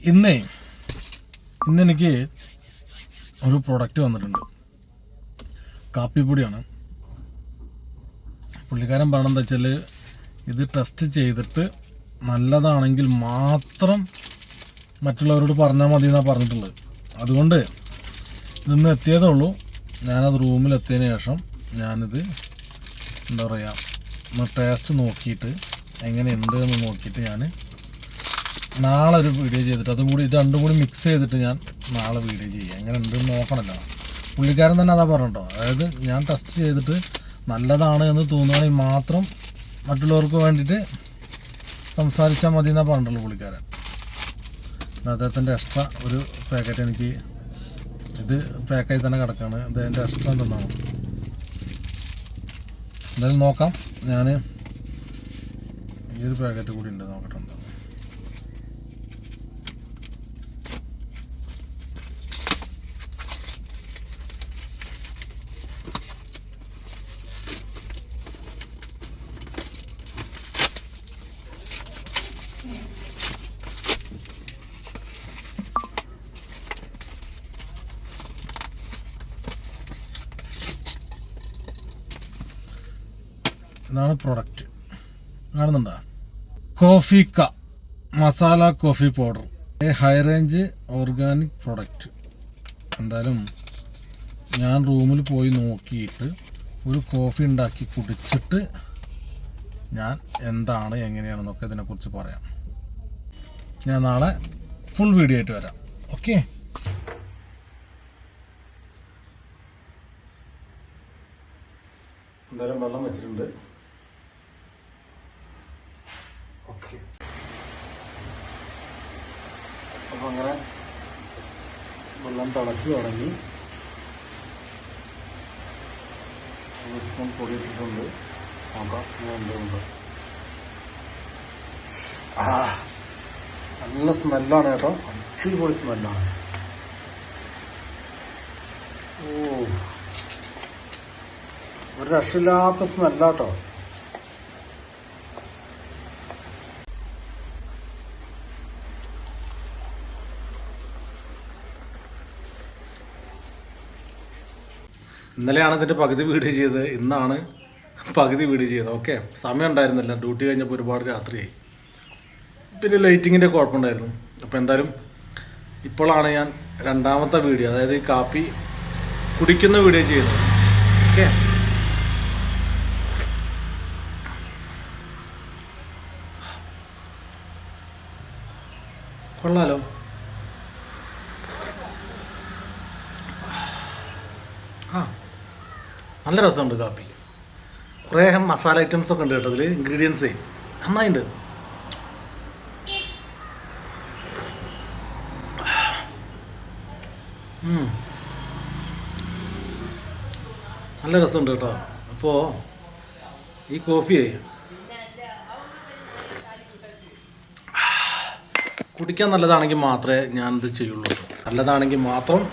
ഇന്നെനിക്ക് ഒരു പ്രൊഡക്റ്റ് വന്നിട്ടുണ്ട്. കാപ്പിപ്പൊടിയാണ്. പുള്ളിക്കാരൻ പറയണെന്താ വെച്ചാൽ ഇത് ടെസ്റ്റ് ചെയ്തിട്ട് നല്ലതാണെങ്കിൽ മാത്രം മറ്റുള്ളവരോട് പറഞ്ഞാൽ മതി എന്നാണ് പറഞ്ഞിട്ടുള്ളത്. അതുകൊണ്ട് ഇന്ന് എത്തിയതേ ഉള്ളൂ. ഞാനത് റൂമിലെത്തിയതിന് ശേഷം ഞാനിത് എന്താ പറയുക ഒന്ന് ടേസ്റ്റ് നോക്കിയിട്ട് എങ്ങനെയുണ്ട് എന്ന് നോക്കിയിട്ട് ഞാൻ നാളെ ഒരു വീഡിയോ ചെയ്തിട്ട് അതും കൂടി ഇത് രണ്ടും കൂടി മിക്സ് ചെയ്തിട്ട് ഞാൻ നാളെ വീഡിയോ ചെയ്യാം. എങ്ങനെ ഉണ്ടെന്ന് നോക്കണമല്ലോ. പുള്ളിക്കാരൻ തന്നെ അതാ പറഞ്ഞോ, അതായത് ഞാൻ ടെസ്റ്റ് ചെയ്തിട്ട് നല്ലതാണ് എന്ന് തോന്നുകയാണെങ്കിൽ മാത്രം മറ്റുള്ളവർക്ക് വേണ്ടിയിട്ട് സംസാരിച്ചാൽ മതി എന്നാണ് പറഞ്ഞിട്ടുള്ളൂ പുള്ളിക്കാരൻ. അദ്ദേഹത്തിൻ്റെ എക്സ്ട്രാ ഒരു പാക്കറ്റ് എനിക്ക് ഇത് പാക്കായി തന്നെ കിടക്കുകയാണ്. ഇത് എൻ്റെ എക്സ്ട്രാ തന്നാണ്. എന്തായാലും നോക്കാം. ഞാൻ ഈ ഒരു പാക്കറ്റ് കൂടി ഉണ്ട്, നോക്കട്ടെ. ഇതാണ് പ്രൊഡക്റ്റ്, കാണുന്നുണ്ടോ? കോഫിക്ക masala coffee powder, high range organic product. എന്തായാലും ഞാൻ റൂമിൽ പോയി നോക്കിയിട്ട് ഒരു കോഫി ഉണ്ടാക്കി കുടിച്ചിട്ട് ഞാൻ എന്താണ് എങ്ങനെയാണെന്നൊക്കെ ഇതിനെക്കുറിച്ച് പറയാം. ഞാൻ നാളെ ഫുൾ വീഡിയോ ആയിട്ട് വരാം. ഓക്കെ. എന്തായാലും വെള്ളം വെച്ചിട്ടുണ്ട്. ഓക്കെ. അപ്പം അങ്ങനെ വെള്ളം തിളച്ച് തുടങ്ങി. ഒരു സ്പൂൺ പൊടി ഇട്ടിട്ടുണ്ട്. നോക്കാം എന്തുകൊണ്ട്. നല്ല സ്മെല്ലാണ് കേട്ടോ, അടിപൊളി സ്മെല്ലാണ്. ഒരു രക്ഷയില്ലാത്ത സ്മെല്ലാട്ടോ. ഇന്നലെയാണ് ഇതിൻ്റെ പകുതി വീഡിയോ ചെയ്തത്, ഇന്നാണ് പകുതി വീഡിയോ ചെയ്തത്. ഓക്കെ, സമയം ഉണ്ടായിരുന്നില്ല, ഡ്യൂട്ടി കഴിഞ്ഞപ്പോൾ ഒരുപാട് രാത്രിയായി. പിന്നെ ലൈറ്റിങ്ങിൻ്റെ കുഴപ്പമുണ്ടായിരുന്നു. അപ്പോൾ എന്തായാലും ഇപ്പോഴാണ് ഞാൻ രണ്ടാമത്തെ വീഡിയോ, അതായത് ഈ കാപ്പി കുടിക്കുന്ന വീഡിയോ ചെയ്യുന്നത്. ഓക്കെ. കൊള്ളാലോ. നല്ല രസമുണ്ട് കാപ്പി. കുറേ മസാല ഐറ്റംസ് ഒക്കെ ഉണ്ട് കേട്ടോ അതിൽ, ഇൻഗ്രീഡിയൻസേ നന്നായിട്ടുണ്ട്. നല്ല രസമുണ്ട് കേട്ടോ. അപ്പോൾ ഈ കോഫിയെ കുടിക്കാൻ നല്ലതാണെങ്കിൽ മാത്രമേ ഞാനിത് ചെയ്യുള്ളൂ. നല്ലതാണെങ്കിൽ മാത്രം,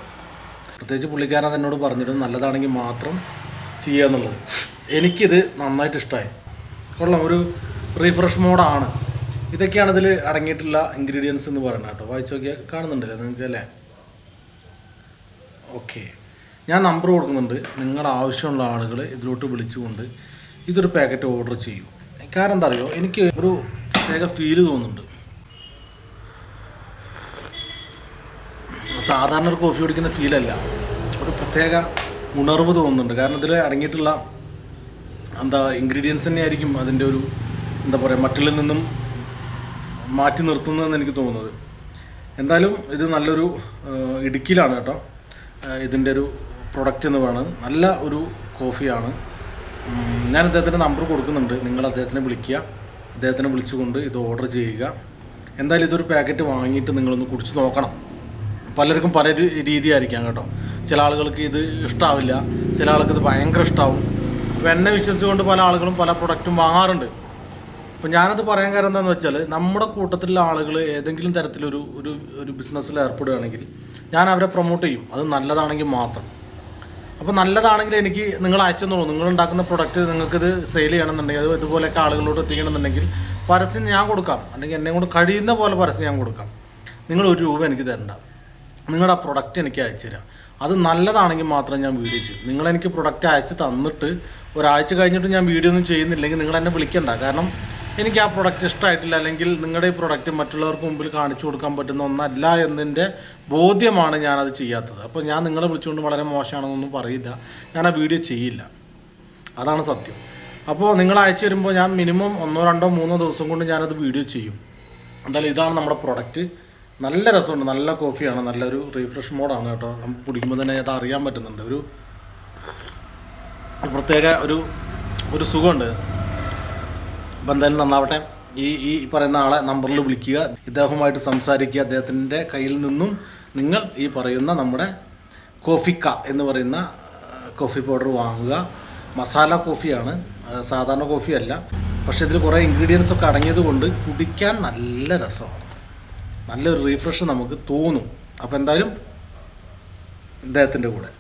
പ്രത്യേകിച്ച് പുള്ളിക്കാരൻ എന്നോട് പറഞ്ഞിരുന്നു നല്ലതാണെങ്കിൽ മാത്രം ചെയ്യുക എന്നുള്ളത്. എനിക്കിത് നന്നായിട്ട് ഇഷ്ടമായി. കൊള്ളാം, ഒരു റീഫ്രഷ് മോഡാണ്. ഇതൊക്കെയാണ് ഇതിൽ അടങ്ങിയിട്ടുള്ള ഇൻഗ്രീഡിയൻസ് എന്ന് പറയുന്നത് കേട്ടോ. വായിച്ച് നോക്കിയാൽ കാണുന്നുണ്ടല്ലോ നിങ്ങൾക്ക് അല്ലേ? ഓക്കെ, ഞാൻ നമ്പർ കൊടുക്കുന്നുണ്ട്. നിങ്ങളുടെ ആവശ്യമുള്ള ആളുകൾ ഇതിലോട്ട് വിളിച്ചുകൊണ്ട് ഇതൊരു പാക്കറ്റ് ഓർഡർ ചെയ്യൂ. കാരണം എന്താ അറിയോ, എനിക്ക് ഒരു പ്രത്യേക ഫീല് തോന്നുന്നുണ്ട്. സാധാരണ ഒരു കോഫി കുടിക്കുന്ന ഫീലല്ല, ഒരു പ്രത്യേക ഉണർവ് തോന്നുന്നുണ്ട്. കാരണം ഇതിൽ അടങ്ങിയിട്ടുള്ള ഇൻഗ്രീഡിയൻസ് തന്നെയായിരിക്കും അതിൻ്റെ ഒരു പറയുക മറ്റുള്ളിൽ നിന്നും മാറ്റി നിർത്തുന്നതെന്ന് എനിക്ക് തോന്നുന്നത്. എന്തായാലും ഇത് നല്ലൊരു ഇടുക്കിയിലാണ് കേട്ടോ ഇതിൻ്റെ ഒരു പ്രൊഡക്റ്റ് എന്ന് പറയുന്നത്. നല്ല ഒരു കോഫിയാണ്. ഞാൻ അദ്ദേഹത്തിൻ്റെ നമ്പർ കൊടുക്കുന്നുണ്ട്. നിങ്ങൾ അദ്ദേഹത്തിനെ വിളിക്കുക, അദ്ദേഹത്തിനെ വിളിച്ചുകൊണ്ട് ഇത് ഓർഡർ ചെയ്യുക. എന്തായാലും ഇതൊരു പാക്കറ്റ് വാങ്ങിയിട്ട് നിങ്ങളൊന്ന് കുടിച്ച് നോക്കണം. പലർക്കും പല രീതിയായിരിക്കാം കേട്ടോ. ചില ആളുകൾക്ക് ഇത് ഇഷ്ടാവില്ല, ചില ആൾക്ക് ഇത് ഭയങ്കര ഇഷ്ടമാവും. അപ്പോൾ എന്നെ വിശ്വസിച്ചുകൊണ്ട് പല ആളുകളും പല പ്രൊഡക്റ്റും വാങ്ങാറുണ്ട്. അപ്പോൾ ഞാനത് പറയാൻ കാരണം എന്താണെന്ന് വെച്ചാൽ, നമ്മുടെ കൂട്ടത്തിലുള്ള ആളുകൾ ഏതെങ്കിലും തരത്തിലൊരു ഒരു ഒരു ബിസിനസ്സിൽ ഏർപ്പെടുകയാണെങ്കിൽ ഞാൻ അവരെ പ്രൊമോട്ട് ചെയ്യും, അത് നല്ലതാണെങ്കിൽ മാത്രം. അപ്പോൾ നല്ലതാണെങ്കിൽ എനിക്ക് നിങ്ങൾ അയച്ചെന്നുള്ളൂ. നിങ്ങളുണ്ടാക്കുന്ന പ്രൊഡക്റ്റ് നിങ്ങൾക്കിത് സെയിൽ ചെയ്യണമെന്നുണ്ടെങ്കിൽ, അത് ഇതുപോലെയൊക്കെ ആളുകളോട് എത്തിക്കണമെന്നുണ്ടെങ്കിൽ പരസ്യം ഞാൻ കൊടുക്കാം, അല്ലെങ്കിൽ എന്നെ കൊണ്ട് കഴിയുന്ന പോലെ പരസ്യം ഞാൻ കൊടുക്കാം. നിങ്ങൾ ₹1 എനിക്ക് തരണ്ട. നിങ്ങളുടെ ആ പ്രൊഡക്റ്റ് എനിക്ക് അയച്ചു തരാം. അത് നല്ലതാണെങ്കിൽ മാത്രം ഞാൻ വീഡിയോ ചെയ്യും. നിങ്ങളെനിക്ക് പ്രൊഡക്റ്റ് അയച്ച് തന്നിട്ട് ഒരാഴ്ച കഴിഞ്ഞിട്ട് ഞാൻ വീഡിയോ ഒന്നും ചെയ്യുന്നില്ലെങ്കിൽ നിങ്ങൾ എന്നെ വിളിക്കണ്ട. കാരണം എനിക്ക് ആ പ്രൊഡക്റ്റ് ഇഷ്ടമായിട്ടില്ല, അല്ലെങ്കിൽ നിങ്ങളുടെ ഈ പ്രൊഡക്റ്റ് മറ്റുള്ളവർക്ക് മുമ്പിൽ കാണിച്ചു കൊടുക്കാൻ പറ്റുന്ന ഒന്നല്ല എന്നതിൻ്റെ ബോധ്യമാണ് ഞാനത് ചെയ്യാത്തത്. അപ്പോൾ ഞാൻ നിങ്ങളെ വിളിച്ചുകൊണ്ട് വളരെ മോശമാണെന്നൊന്നും പറയില്ല, ഞാൻ ആ വീഡിയോ ചെയ്യില്ല. അതാണ് സത്യം. അപ്പോൾ നിങ്ങൾ അയച്ചു തരുമ്പോൾ ഞാൻ മിനിമം 1, 2, 3 ദിവസം കൊണ്ട് ഞാനത് വീഡിയോ ചെയ്യും. എന്തായാലും ഇതാണ് നമ്മുടെ പ്രൊഡക്റ്റ്. നല്ല രസമുണ്ട്, നല്ല കോഫിയാണ്, നല്ലൊരു റീഫ്രഷ് മോഡാണ് കേട്ടോ. നമുക്ക് കുടിക്കുമ്പോൾ തന്നെ അത് അറിയാൻ പറ്റുന്നുണ്ട്. ഒരു പ്രത്യേക ഒരു സുഖമുണ്ട്. അപ്പം എന്തായാലും നന്നാവട്ടെ. ഈ പറയുന്ന ആളെ നമ്പറിൽ വിളിക്കുക, ഇദ്ദേഹവുമായിട്ട് സംസാരിക്കുക. അദ്ദേഹത്തിൻ്റെ കയ്യിൽ നിന്നും നിങ്ങൾ ഈ പറയുന്ന നമ്മുടെ കോഫിക്ക എന്ന് പറയുന്ന കോഫി പൗഡർ വാങ്ങുക. മസാല കോഫിയാണ്, സാധാരണ കോഫിയല്ല. പക്ഷേ ഇതിൽ കുറേ ഇൻഗ്രീഡിയൻസ് ഒക്കെ അടങ്ങിയത് കൊണ്ട് കുടിക്കാൻ നല്ല രസമാണ്, നല്ലൊരു റീഫ്രഷ് നമുക്ക് തോന്നും. അപ്പോൾ എന്തായാലും ഇദ്ദേഹത്തിൻ്റെ കൂടെ